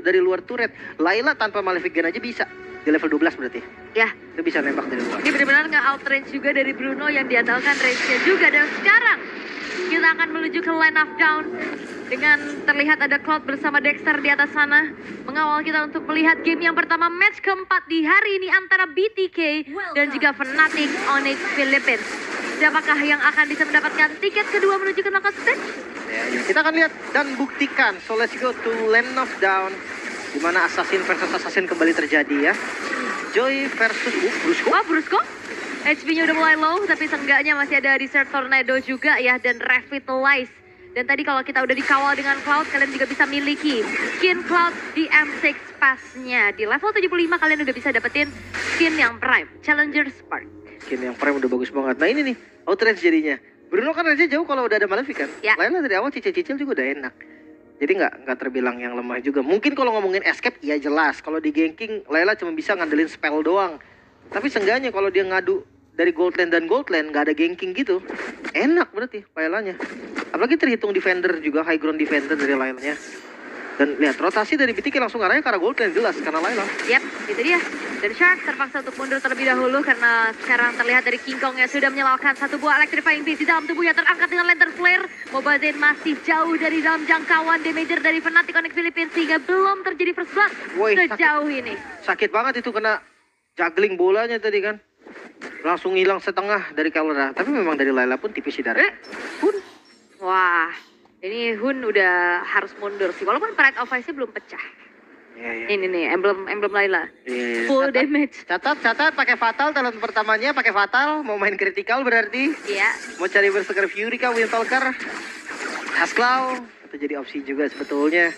dari luar turret. Layla tanpa Malefic Gun aja bisa. Di level 12 berarti. Ya. Itu bisa nembak dari luar. Ini benar-benar nge-outrange juga dari Bruno yang diandalkan range-nya juga. Dan sekarang kita akan menuju ke line of down. Dengan terlihat ada Cloud bersama Dexter di atas sana. Mengawal kita untuk melihat game yang pertama match keempat di hari ini antara BTK dan juga Fnatic Onyx Philippines. Siapakah yang akan bisa mendapatkan tiket kedua menuju ke knockout stage? Ya, kita akan lihat dan buktikan. So let's go to land of down. Dimana Assassin versus Assassin kembali terjadi ya. Joy versus Brusco. Wah, Brusco. HP-nya udah mulai low, tapi seenggaknya masih ada Desert Tornado juga ya, dan Revitalize. Dan tadi kalau kita udah dikawal dengan Cloud, kalian juga bisa miliki skin Cloud di M6 Pass-nya. Di level 75 kalian udah bisa dapetin skin yang Prime, Challenger Spark. Skin yang Prime udah bagus banget. Nah ini nih, outrange jadinya. Bruno kan aja jauh kalau udah ada Malefic kan. Ya. Layla dari awal cicil-cicil juga udah enak. Jadi nggak terbilang yang lemah juga. Mungkin kalau ngomongin escape, ya jelas. Kalau di ganking, Layla cuma bisa ngandelin spell doang. Tapi seenggaknya kalau dia ngadu dari gold lane dan gold lane, nggak ada ganking gitu, enak berarti Laylanya. Apalagi terhitung defender juga, high ground defender dari Laylanya. Dan lihat rotasi dari BTK langsung arahnya ke arah gold lane, jelas karena Layla. Yap, itu dia. Dan Shark terpaksa untuk mundur terlebih dahulu karena sekarang terlihat dari King Kong yang sudah menyalakan satu buah electrifying beast di dalam tubuhnya, terangkat dengan lantern flare. Mobile Zen masih jauh dari dalam jangkauan damager dari Fnatic Onyx Philippines sehingga belum terjadi first blood sejauh ini. Sakit banget itu kena juggling bolanya tadi kan. Langsung hilang setengah dari Kelra. Tapi memang dari Layla pun tipis sih darah. Hun. Wah, ini Hun udah harus mundur sih. Walaupun Pride of Ice-nya belum pecah. Iya. Ini nih, emblem Layla. Iya. Full damage. Catat pakai fatal talent pertamanya pakai fatal, mau main critical berarti. Iya. Mau cari Berserker Fury kah, Windtalker, Hasclaw, itu jadi opsi juga sebetulnya.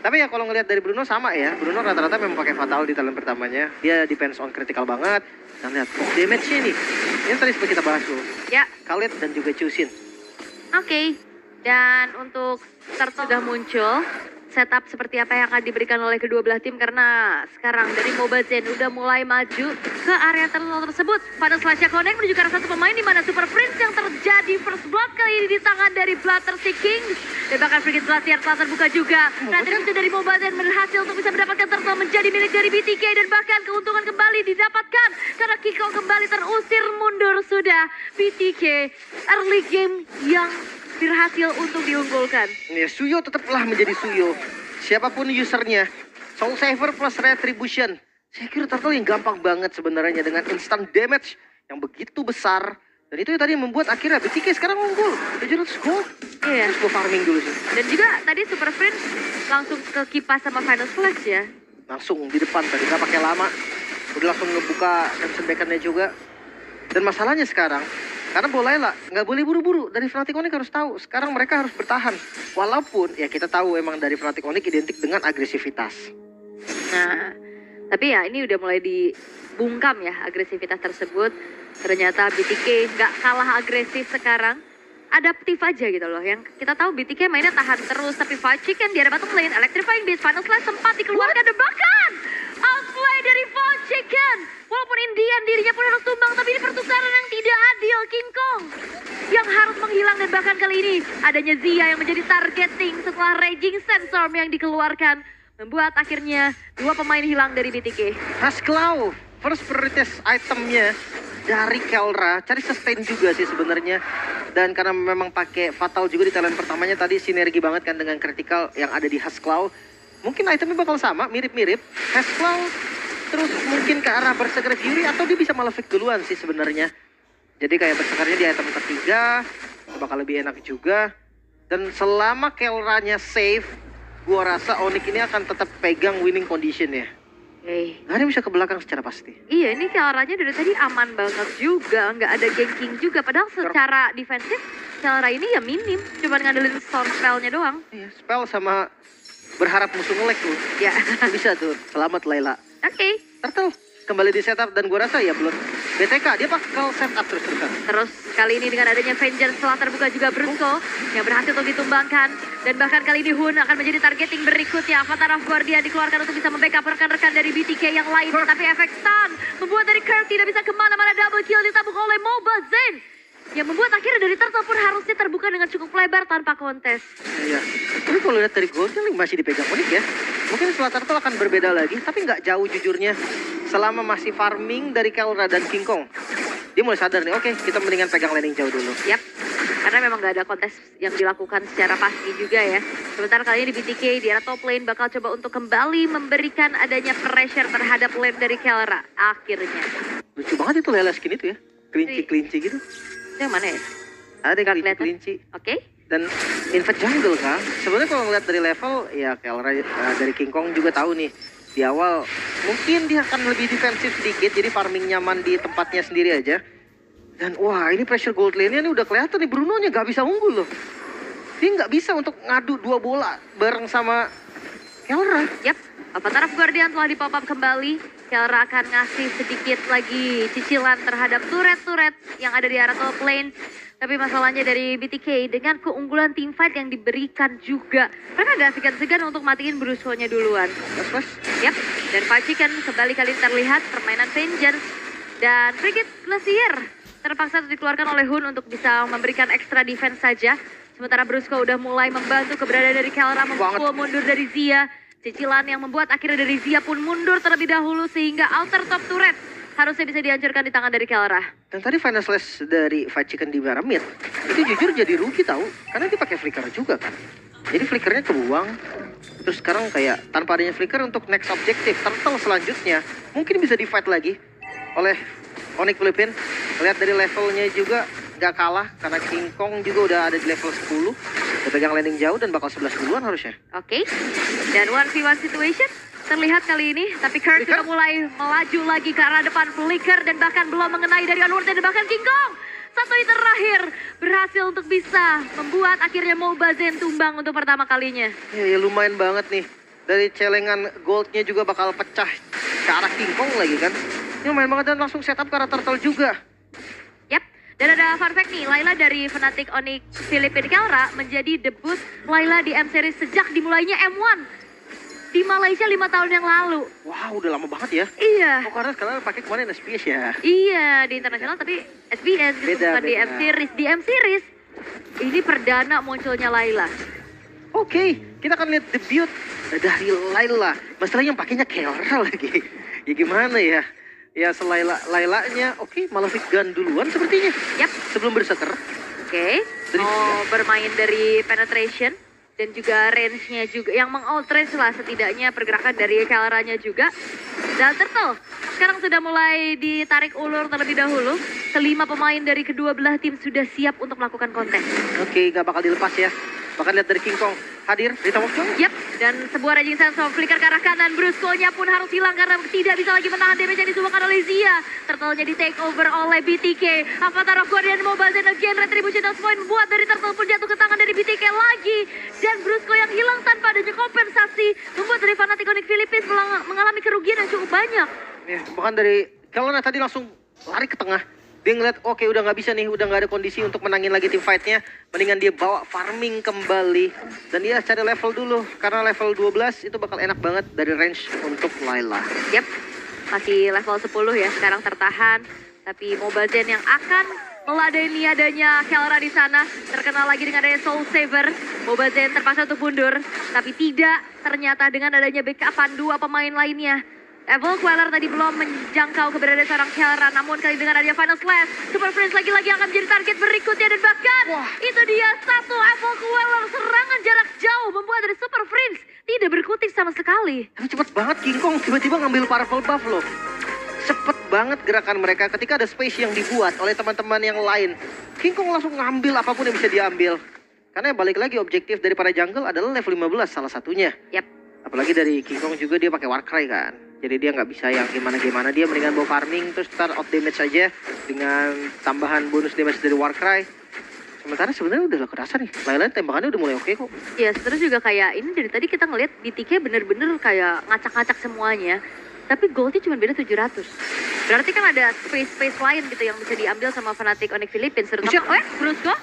Tapi ya kalau ngelihat dari Bruno sama ya, Bruno rata-rata memang pakai fatal di talent pertamanya. Dia depends on critical banget. Dan lihat damage-nya nih. Ini tadi seperti kita bahas tuh. Ya. Khalid dan juga Chusin. Oke. Dan untuk start sudah muncul setup seperti apa yang akan diberikan oleh kedua belah tim karena sekarang dari Mobile Zen udah mulai maju ke area tersebut. Pada Slasha Connect menuju ke arah satu pemain di mana Super Prince yang terjadi first blood kali ini di tangan dari Bloodthirsty Kings. Dan bahkan Frigate Glacier telah terbuka juga. Nah, itu dari Mobile Zen berhasil untuk bisa mendapatkan turtle menjadi milik dari BTK dan bahkan keuntungan kembali didapatkan karena Kiko kembali terusir mundur sudah. BTK early game yang berhasil untuk diunggulkan. Ya, Suyo tetaplah menjadi Suyo. Siapapun usernya, Soul Saver plus Retribution. Saya kira turtle yang gampang banget sebenarnya dengan instant damage yang begitu besar. Dan itu yang tadi membuat akhirnya BTK sekarang unggul. 700 gold. Iya. Terus gue farming dulu sih. Dan juga tadi Super Prince langsung ke kipas sama Final Flash ya. Langsung di depan tadi, gak pakai lama. Udah langsung ngebuka Crimson Beacon-nya juga. Dan masalahnya sekarang, karena Layla nggak boleh buru-buru. Dari Fnatic Onyx harus tahu, sekarang mereka harus bertahan. Walaupun ya kita tahu emang dari Fnatic Onyx identik dengan agresivitas. Nah, tapi ya ini udah mulai dibungkam ya agresivitas tersebut. Ternyata BTK nggak kalah agresif sekarang. Adaptif aja gitu loh. Yang kita tahu BTK mainnya tahan terus. Tapi Five Chicken di area bottom lane, Electrifying Beast, Final Slash sempat dikeluarkan. Dan bahkan outplay dari Five Chicken. Walaupun Indian dirinya pun harus tumbang, tapi ini pertukaran yang tidak adil. King Kong yang harus menghilang dan bahkan kali ini adanya Zia yang menjadi targeting setelah Raging Sandstorm yang dikeluarkan. Membuat akhirnya dua pemain hilang dari BTK. Hasclaw, first prioritas itemnya dari Kelra, cari sustain juga sih sebenarnya. Dan karena memang pakai fatal juga di talent pertamanya tadi sinergi banget kan dengan critical yang ada di Hasclaw. Mungkin itemnya bakal sama, mirip-mirip. Hasclaw terus mungkin ke arah Berserker Fury atau dia bisa Malefic duluan sih sebenarnya. Jadi kayak Berserkernya di item ketiga, bakal lebih enak juga. Dan selama Kelranya safe, gua rasa Onyx ini akan tetap pegang winning condition ya. Gak ada yang bisa ke belakang secara pasti. Iya, ini Kelranya dari tadi aman banget juga, nggak ada ganking juga. Padahal secara defensif, Kelra ini ya minim, cuma ngandelin storm spellnya doang. Iya, spell sama berharap musuh nge-lag tuh. Ya. Bisa tuh, selamat Layla. Oke. Turtle kembali di setup dan gua rasa ya belum. BTK dia bakal setup terus-terusan. Terus kali ini dengan adanya Vengeance setelah terbuka juga Brusco yang berhasil untuk ditumbangkan. Dan bahkan kali ini Hun akan menjadi targeting berikutnya. Avatar of Guardian dikeluarkan untuk bisa membackup rekan-rekan dari BTK yang lain. Tapi efek stun membuat dari Kurt tidak bisa kemana-mana. Double kill ditabung oleh Mobile Zen. yang membuat akhirnya dari Turtle pun harusnya terbuka dengan cukup lebar tanpa kontes. Iya. Tapi kalau lihat dari goldnya masih dipegang Onyx ya. Mungkin setelah Turtle akan berbeda lagi, tapi nggak jauh jujurnya. Selama masih farming dari Kelra dan King Kong, dia mulai sadar nih, oke, kita mendingan pegang landing jauh dulu. Yap, karena memang nggak ada kontes yang dilakukan secara pasti juga ya. Sementara kali ini di BTK di arah top lane bakal coba untuk kembali memberikan adanya pressure terhadap lane dari Kelra. Akhirnya. Lucu banget itu Layla skin itu ya. Kelinci-kelinci gitu. Itu yang mana ya? Ada Nggak kelinci-kelinci. Oke. Dan invade jungle kan. Sebenarnya kalau ngeliat dari level, ya Kelra dari King Kong juga tahu nih. Di awal mungkin dia akan lebih defensif sedikit, jadi farming nyaman di tempatnya sendiri aja. Dan wah, ini pressure gold lane-nya ini udah kelihatan nih, Bruno-nya nggak bisa unggul loh. Dia nggak bisa untuk ngadu 2 bola bareng sama Kelra. Yap, Avatar of Guardian telah di-pop up kembali. Kelra akan ngasih sedikit lagi cicilan terhadap turret-turret yang ada di arah top lane. Tapi masalahnya dari BTK dengan keunggulan teamfight yang diberikan juga. Mereka gak segan-segan untuk matiin Brusco-nya duluan. Mas. Yap, dan Fried Chicken kembali kali terlihat permainan Vengeance. Dan Frigate Glacier terpaksa dikeluarkan oleh Hun untuk bisa memberikan extra defense saja. Sementara Brusco udah mulai membantu keberadaan dari Kelra memukul mundur dari Zia. Cicilan yang membuat akhirnya dari Zia pun mundur terlebih dahulu sehingga outer top turret harusnya bisa dihancurkan di tangan dari Kelra. Dan tadi final slash dari Fried Chicken di arah mid, itu jujur jadi rugi tahu, karena dia pakai flicker juga kan. Jadi flickernya kebuang, terus sekarang kayak tanpa adanya flicker untuk next objective, Turtle selanjutnya mungkin bisa di fight lagi oleh Onyx Philippines. Lihat dari levelnya juga gak kalah, karena King Kong juga udah ada di level 10. Udah pegang landing jauh dan bakal 11 duluan harusnya. Oke, dan 1v1 situation terlihat kali ini, tapi Kirk sudah mulai melaju lagi ke arah depan flicker dan bahkan belum mengenai dari Onward dan bahkan King Kong. Satu hit terakhir berhasil untuk bisa membuat akhirnya Mobazen tumbang untuk pertama kalinya. Ya lumayan banget nih. Dari celengan goldnya juga bakal pecah ke arah King Kong lagi kan. Ini lumayan banget dan langsung setup ke arah Turtle juga. Yap, dan ada fun fact nih, Layla dari Fnatic Onyx Philippines Kelra menjadi debut Layla di M-Series sejak dimulainya M1. Di Malaysia 5 tahun yang lalu. Wow, udah lama banget ya. Iya. Oh, karena sekarang pakai kemarin SPS ya. Iya, di internasional tapi SBS gitu, Beda, bukan di beda. M-Series. Di M-Series, ini perdana munculnya Layla. Oke, kita akan lihat debut dari Layla. Masalahnya yang pakainya Kelra lagi. Ya gimana ya? Ya Laylanya, oke, malah pick gun duluan sepertinya. Yap. Sebelum berseker. Oke, mau bermain dari penetration. Dan juga range-nya juga yang meng-outrange lah setidaknya pergerakan dari Kelra-nya juga. Dan Turtle sekarang sudah mulai ditarik ulur terlebih dahulu. Kelima pemain dari kedua belah tim sudah siap untuk melakukan kontes. Oke, gak bakal dilepas ya. Bahkan lihat dari King Kong hadir di top of. Yap, dan sebuah raging sense of flicker ke arah kanan. Brusco-nya pun harus hilang karena tidak bisa lagi menahan damage yang disumbangkan oleh Zia. Turtle-nya di take over oleh BTK. Avatar of Guardian Mobazen again. Retribution of point buat dari Turtle pun jatuh ke tangan dari BTK lagi. Dan Brusco yang hilang tanpa adanya kompensasi membuat dari Fnatic Onyx Philippines mengalami kerugian yang cukup banyak. Ya, bahkan dari Kelra tadi langsung lari ke tengah. Dia ngeliat, oke udah nggak bisa nih, udah nggak ada kondisi untuk menangin lagi tim fight-nya. Mendingan dia bawa farming kembali. Dan dia cari level dulu, karena level 12 itu bakal enak banget dari range untuk Layla. Yap, masih level 10 ya, sekarang tertahan. Tapi Mobazen yang akan meladeni adanya Kelra di sana. Terkenal lagi dengan adanya Soul Saver. Mobazen terpaksa untuk mundur. Tapi tidak ternyata dengan adanya backupan 2 pemain lainnya. Evil Queller tadi belum menjangkau keberadaan seorang Kelra, namun kali dengan adanya Final Slash, Super Prince lagi-lagi akan menjadi target berikutnya dan bahkan itu dia satu Evil Queller serangan jarak jauh membuat dari Super Prince tidak berkutik sama sekali. Tapi cepet banget King Kong tiba-tiba ngambil Powerful Buff loh. Cepet banget gerakan mereka ketika ada space yang dibuat oleh teman-teman yang lain. King Kong langsung ngambil apapun yang bisa diambil. Karena balik lagi objektif dari para jungle adalah level 15 salah satunya. Yap. Apalagi dari King Kong juga dia pakai Warcry kan. Jadi dia nggak bisa yang gimana-gimana, dia mendingan bawa farming terus start out damage saja dengan tambahan bonus damage dari Warcry. Sementara sebenarnya udah kerasa nih, lain-lain tembakannya udah mulai oke kok. Ya terus juga kayak ini dari tadi kita ngeliat BTK bener-bener kayak ngacak-ngacak semuanya. Tapi goldnya cuma beda 700. Berarti kan ada space lain gitu yang bisa diambil sama Fnatic Onyx Philippines. Terutama, Brusco.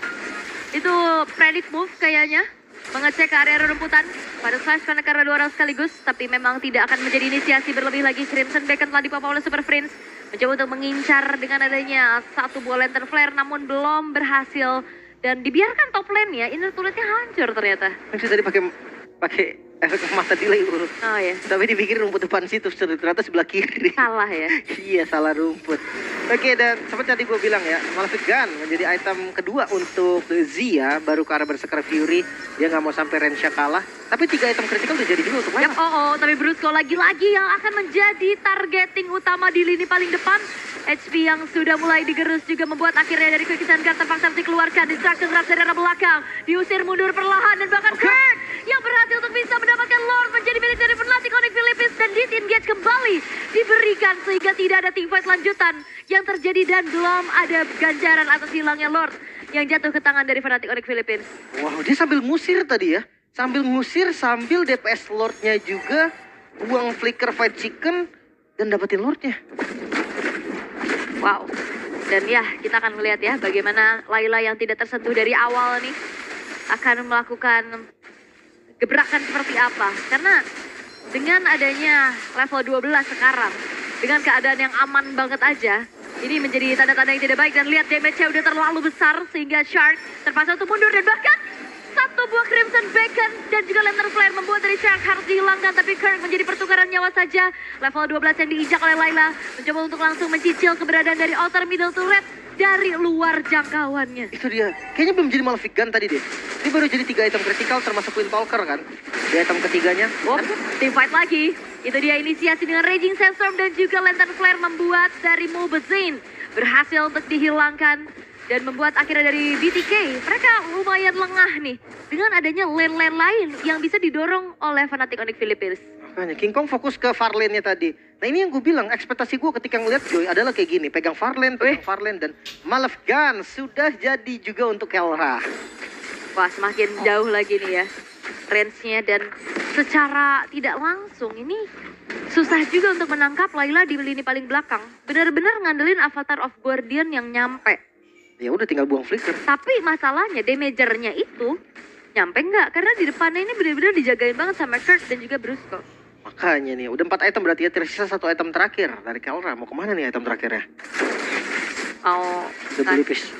Itu predict move kayaknya. mengecek ke area rumputan pada slash connect karena 2 orang sekaligus, tapi memang tidak akan menjadi inisiasi berlebih lagi. Crimson Beacon telah dipopol oleh Super Prince, mencoba untuk mengincar dengan adanya satu buah lantern flare, namun belum berhasil dan dibiarkan top lane-nya. Inner turretnya hancur ternyata. Maksud tadi pakai efek mata delay. Oh ya, Tapi dipikir rumput depan situ, ternyata sebelah kiri. salah ya. Iya, salah rumput. Oke, dan seperti tadi gue bilang ya, Malefic Gun menjadi item kedua untuk Zia, baru ke arah Berserker Fury. Dia nggak mau sampai range kalah. Tapi 3 item critical udah jadi dulu untuk Yap, Layla. tapi Brusco lagi-lagi yang akan menjadi targeting utama di lini paling depan. HP yang sudah mulai digerus juga membuat akhirnya dari Quick Guard terpaksa dikeluarkan. Distraction keras dari arah belakang. Diusir mundur perlahan dan bahkan Kirk yang berhasil untuk bisa mendapatkan Lord menjadi milik dari Fnatic Onyx Philippines dan disengage kembali diberikan sehingga tidak ada teamfight lanjutan yang terjadi dan belum ada ganjaran atas hilangnya Lord yang jatuh ke tangan dari Fnatic Onyx Philippines. Wow, dia sambil ngusir tadi ya. Sambil ngusir, sambil DPS Lordnya juga. Buang flicker fight chicken dan dapetin Lordnya. Wow. Dan ya, kita akan melihat ya bagaimana Layla yang tidak tersentuh dari awal nih akan melakukan gebrakan seperti apa. Karena dengan adanya level 12 sekarang, dengan keadaan yang aman banget aja, ini menjadi tanda-tanda yang tidak baik. Dan lihat damage-nya udah terlalu besar sehingga Shark terpaksa untuk mundur dan bahkan satu buah Crimson Beacon dan juga Lantern Flare membuat dari Shark harus dihilangkan. Tapi Kirk menjadi pertukaran nyawa saja. Level 12 yang diinjak oleh Layla mencoba untuk langsung mencicil keberadaan dari outer middle turret dari luar jangkauannya. Itu dia. Kayaknya belum jadi Malefic Gun tadi deh. Ini baru jadi 3 item critical termasuk Wind Talker kan. Di item ketiganya. Oh, team fight lagi. Itu dia inisiasi dengan Raging Sandstorm dan juga Lantern Flare membuat dari Mobazine berhasil untuk dihilangkan. Dan membuat akhirnya dari BTK, mereka lumayan lengah nih. Dengan adanya lane-lane lain yang bisa didorong oleh Fnatic Onyx Philippines. Makanya King Kong fokus ke far lane-nya tadi. Nah ini yang gue bilang, ekspektasi gue ketika ngeliat Joy adalah kayak gini. Pegang far lane, dan Malefic Gun sudah jadi juga untuk Kelra. Wah, semakin jauh lagi nih ya range-nya dan secara tidak langsung ini susah juga untuk menangkap Layla di lini paling belakang. Benar-benar ngandelin Avatar of Guardian yang nyampe. Ya udah tinggal buang flicker. Tapi masalahnya damagernya itu nyampe nggak? Karena di depannya ini benar-benar dijagain banget sama Kirk dan juga Brusco. Makanya nih, udah 4 item berarti ya, tersisa 1 item terakhir dari Kelra. Mau kemana nih item terakhirnya? Oh,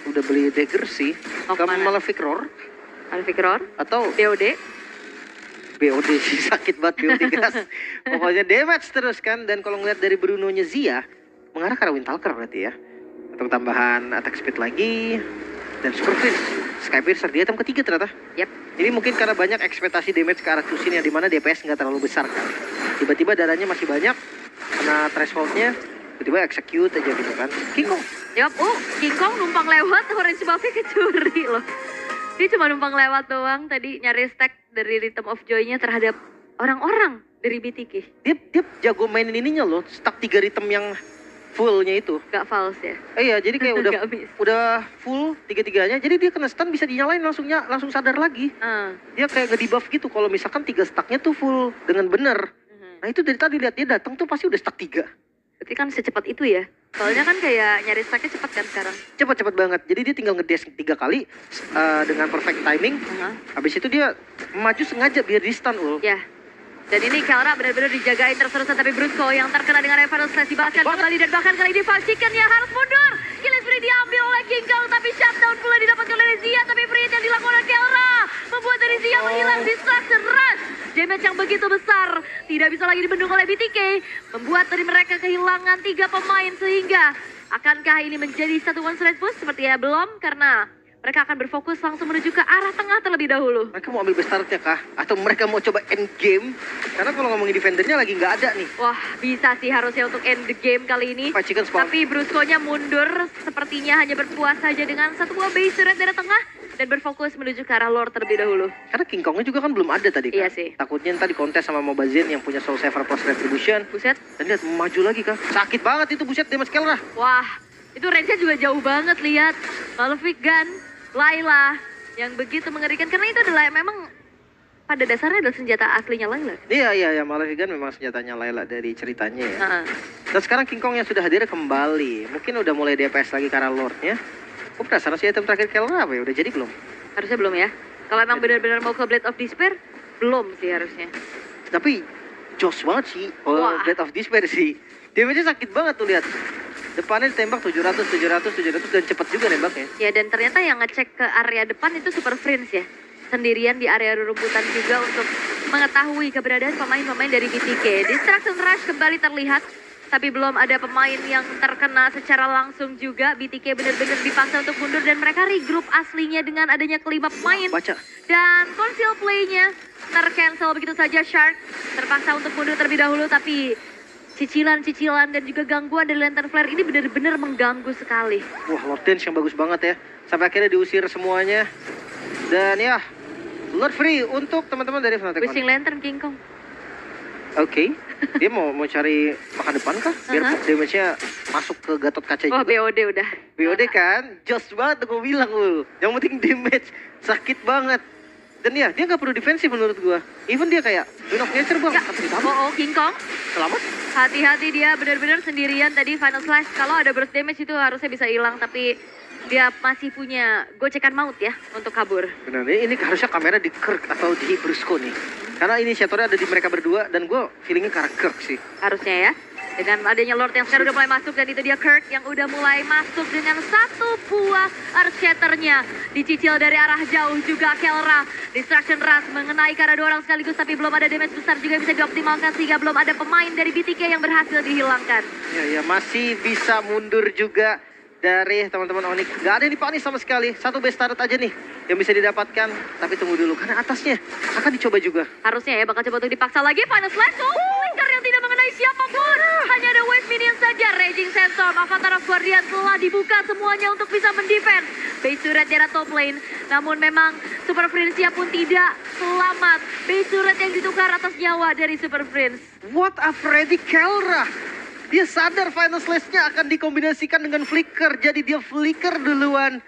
Udah beli dagger sih. Mau Ke kemana? Malefic Roar Malefic Roar atau DOD. BOD sih, sakit banget BOD gas. Pokoknya damage terus kan. Dan kalau ngeliat dari Bruno-nya Zia, mengarah ke arah Wind Talker berarti ya. Untuk tambahan attack speed lagi. Dan Super Prince, Skypiercer di item ketiga ternyata. Yap. Ini mungkin karena banyak ekspektasi damage ke arah Tusin yang dimana DPS nggak terlalu besar kan. Tiba-tiba darahnya masih banyak, kena thresholdnya, tiba-tiba execute aja gitu kan. King Kong. Yap, King Kong numpang lewat, orange buff-nya kecuri loh. Dia cuma numpang lewat doang tadi nyari stack dari Rhythm of Joy-nya terhadap orang-orang dari BTK. Dia jago mainin ininya loh, stack 3 rhythm yang fullnya itu. Gak false ya? Iya, jadi kayak Nggak miss. udah full 3-3-nya, jadi dia kena stun bisa dinyalain langsung sadar lagi. Dia kayak nge-debuff gitu kalau misalkan 3 stacknya tuh full dengan bener. Nah itu dari tadi lihat dia datang tuh pasti udah stack 3. Berarti kan secepat itu ya? Soalnya kan kayak nyari stacknya cepat kan sekarang. Cepet banget. Jadi dia tinggal ngedash 3 kali dengan perfect timing. Habis itu dia maju sengaja biar di stun ul. Ya. Dan ini Kelra benar-benar dijagain terus-terusan, tapi Brusco yang terkena dengan Revenant Slash dibahaskan kembali dan bahkan kali ini Falchicken yang harus mundur. Killing Spree diambil oleh King Kong tapi shutdown pula didapatkan oleh Zia, tapi free yang dilakukan oleh Kelra membuat dari Zia menghilang. Distraction rush. Damage yang begitu besar tidak bisa lagi dibendung oleh BTK, membuat dari mereka kehilangan 3 pemain sehingga akankah ini menjadi satu one straight push? Sepertinya belum, karena mereka akan berfokus langsung menuju ke arah tengah terlebih dahulu. Mereka mau ambil bestartnya kah? Atau mereka mau coba end game? Karena kalau ngomongin defendernya lagi nggak ada nih. Wah, bisa sih harusnya untuk end the game kali ini. Falchicken spawn. Tapi Brusco-nya mundur, sepertinya hanya berpuas saja dengan satu buah base turret dari tengah dan berfokus menuju ke arah Lord terlebih dahulu. Karena King Kongnya juga kan belum ada tadi kan. Iya sih. Takutnya tadi kontes sama Mobazine yang punya Soul Saver plus Retribution. Buset. Dan lihat maju lagi kah? Sakit banget itu buset damage Kelra. Wah, itu range-nya juga jauh banget, lihat. Malefic Gun, Layla yang begitu mengerikan karena itu adalah memang pada dasarnya adalah senjata aslinya Layla. Iya, Malefic Gun memang senjatanya Layla dari ceritanya ya. Dan sekarang King Kong yang sudah hadir kembali. Mungkin udah mulai DPS lagi karena Lordnya. Aku penasaran sih item terakhir Kelra apa ya? Udah jadi belum? Harusnya belum ya. Kalau emang benar-benar mau ke Blade of Despair, belum sih harusnya. Tapi jos banget sih. Oh, Wah. Blade of Despair sih. Damage-nya sakit banget tuh lihat. Depannya ditembak 700 dan cepet juga nembaknya. Ya, dan ternyata yang ngecek ke area depan itu Super Friends ya. Sendirian di area rumputan juga untuk mengetahui keberadaan pemain-pemain dari BTK. Distraction Rush kembali terlihat, tapi belum ada pemain yang terkena secara langsung juga. BTK benar-benar dipaksa untuk mundur dan mereka regroup aslinya dengan adanya kelima pemain. Baca. Dan conceal play-nya tercancel begitu saja. Shark terpaksa untuk mundur terlebih dahulu, tapi cicilan-cicilan dan juga gangguan dari Lantern Flare ini benar-benar mengganggu sekali. Wah, Lord Dance yang bagus banget ya. Sampai akhirnya diusir semuanya. Dan ya, Lord Free untuk teman-teman dari Fnatic. Wishing Lantern King Kong. Oke. Dia mau cari makan depan kah? Biar damage-nya masuk ke Gatot Kaca Oh, juga. BOD udah. BOD kan? Jos banget gue bilang lu. Yang penting damage. Sakit banget. Dan ya, dia nggak perlu defensif menurut gua. Even dia kayak Wind of Nature bang. Ya. Tapi ditambah. Oh, King Kong. Selamat. Hati-hati dia benar-benar sendirian tadi Final Slash. Kalau ada burst damage itu harusnya bisa hilang, tapi dia masih punya gocekan maut ya untuk kabur. Benar, ini harusnya kamera di Kirk atau di Brusco nih. Karena inisiatornya ada di mereka berdua dan gue feelingnya ke arah Kirk sih. Harusnya ya. Dengan adanya Lord yang sekarang udah mulai masuk dan itu dia Kirk yang udah mulai masuk dengan satu buah Earthshatternya. Dicicil dari arah jauh juga Kelra. Distraction Rush mengenai ke arah dua orang sekaligus tapi belum ada damage besar juga yang bisa dioptimalkan sehingga belum ada pemain dari BTK yang berhasil dihilangkan. Ya masih bisa mundur juga dari teman-teman Onyx. Gak ada yang dipanis sama sekali. Satu base turret aja nih yang bisa didapatkan. Tapi tunggu dulu karena atasnya akan dicoba juga. Harusnya ya bakal coba untuk dipaksa lagi. Final Slash. Oh, flicker yang tidak mengenai siapapun. Hanya ada Wave Minion saja. Raging Sandstorm, Avatar of Guardian telah dibuka semuanya untuk bisa mendefend base turret di top lane. Namun memang Super Friends pun tidak selamat. Base turret yang ditukar atas nyawa dari Super Friends. What a Freddy Kelra. Dia sadar Final Slash-nya akan dikombinasikan dengan Flicker. Jadi dia Flicker duluan.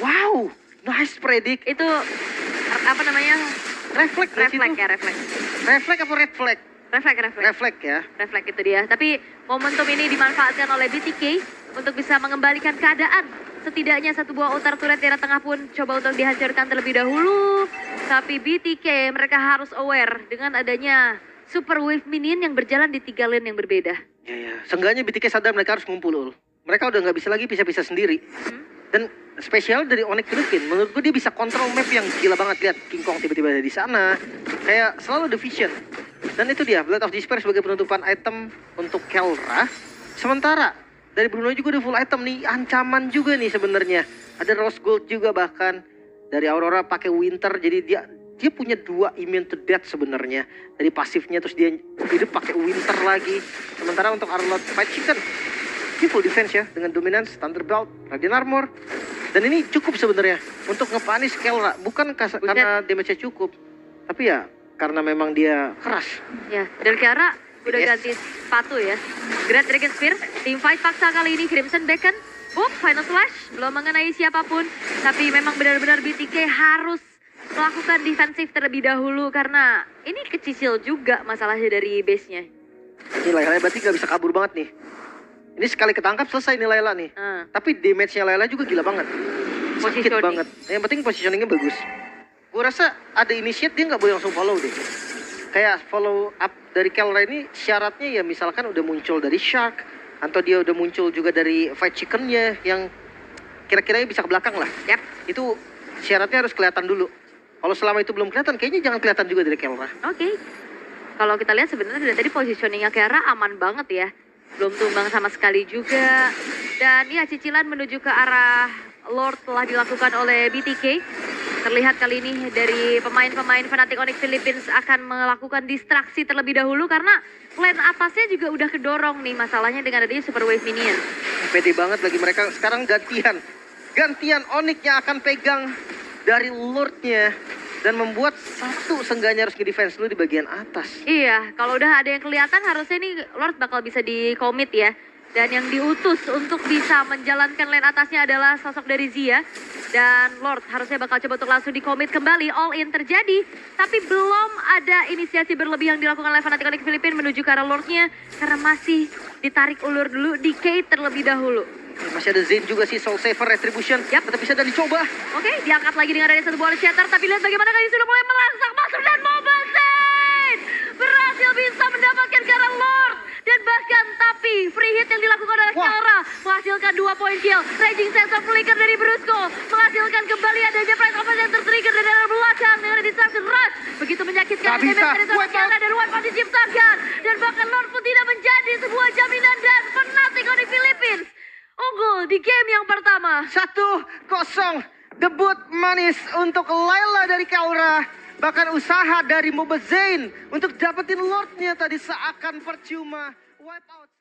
Wow, nice predict. Itu apa namanya? Refleks Refleks ya, refleks. Refleks apa red flag? Refleks. Refleks ya. Refleks itu dia. Tapi momentum ini dimanfaatkan oleh BTK untuk bisa mengembalikan keadaan. Setidaknya satu buah outer turret daerah tengah pun coba untuk dihancurkan terlebih dahulu. Tapi BTK mereka harus aware dengan adanya Super Wave Minion yang berjalan di 3 lane yang berbeda. Ya. Seenggaknya BTK sadar mereka harus ngumpul. Ul. Mereka udah nggak bisa lagi pisah-pisah sendiri. Dan spesial dari Onyx Philippines, menurut gue dia bisa kontrol map yang gila banget. Lihat King Kong tiba-tiba ada di sana. Kayak selalu ada vision. Dan itu dia, Blade of Despair sebagai penutupan item untuk Kelra. Sementara dari Bruno juga udah full item nih, ancaman juga nih sebenarnya. Ada Rose Gold juga bahkan. Dari Aurora pakai Winter, jadi dia punya 2 immune to death sebenarnya. Dari pasifnya terus dia hidup pakai Winter lagi. Sementara untuk Arlott Fight Chicken, dia full defense ya dengan Dominance, Thunderbolt, Radiant Armor. Dan ini cukup sebenarnya untuk ngepanis Kelra. Bukan karena damage-nya cukup, tapi ya karena memang dia keras. Ya, dan Kiara udah Yes. ganti sepatu ya. Great Dragon Spear, team fight paksa kali ini Crimson Beacon. Final Slash, belum mengenai siapapun. Tapi memang benar-benar BTK harus melakukan defensif terlebih dahulu karena ini kecicil juga masalahnya dari base-nya. Ini Layla berarti gak bisa kabur banget nih. Ini sekali ketangkap selesai nih Layla nih. Tapi damage-nya Layla juga gila banget. Sakit Positioning. banget. Yang penting positioningnya bagus. Gue rasa ada initiate dia nggak boleh langsung follow deh. Kayak follow up dari Kelra ini syaratnya ya misalkan udah muncul dari Shark. Atau dia udah muncul juga dari Fight Chicken-nya yang kira-kira bisa ke belakang lah. Yap. Itu syaratnya harus kelihatan dulu. Kalau selama itu belum kelihatan, kayaknya jangan kelihatan juga dari Kelra. Oke. Kalau kita lihat sebenarnya dari tadi positioningnya Kiara aman banget ya. Belum tumbang sama sekali juga. Dan ya cicilan menuju ke arah Lord telah dilakukan oleh BTK. Terlihat kali ini dari pemain-pemain Fnatic Onyx Philippines akan melakukan distraksi terlebih dahulu karena lane atasnya juga udah kedorong nih masalahnya dengan adanya Super Wave Minion. Pede banget bagi mereka. Sekarang gantian Onyx yang akan pegang dari Lord-nya dan membuat satu seenggaknya harus nge-defense dulu di bagian atas. Iya, kalau udah ada yang kelihatan harusnya nih Lord bakal bisa di-commit ya. Dan yang diutus untuk bisa menjalankan lane atasnya adalah sosok dari Zia. Dan Lord harusnya bakal coba untuk langsung di-commit kembali. All in terjadi. Tapi belum ada inisiasi berlebih yang dilakukan oleh Fnatic Onyx Philippines menuju ke arah Lord-nya. Karena masih ditarik ulur dulu, decay terlebih dahulu. Masih ada Zain juga sih, Soul Saver, Retribution. Yap. Tetap bisa dan dicoba. Oke, diangkat lagi dengan adanya satu bola shatter, tapi lihat bagaimana kali sudah mulai melangsak masuk dan Mobile Zain berhasil bisa mendapatkan Gara Lord. Dan bahkan tapi free hit yang dilakukan oleh Kelra menghasilkan 2 poin kill. Raging Sense of Flicker dari Brusco menghasilkan kembali adanya Pride Offense yang tertrigger dari arah belakang dengan Distraction Rush. Begitu menyakitkan Gak bisa. dari seorang Kelra dan wipe out diciptakan. Dan bahkan Lord pun tidak menjadi sebuah jaminan dan Fnatic Onyx Philippines unggul di game yang pertama. 1-0. Debut manis untuk Layla dari Kelra. Bahkan usaha dari Mobile Zain untuk dapetin Lordnya tadi seakan percuma. Wipe out.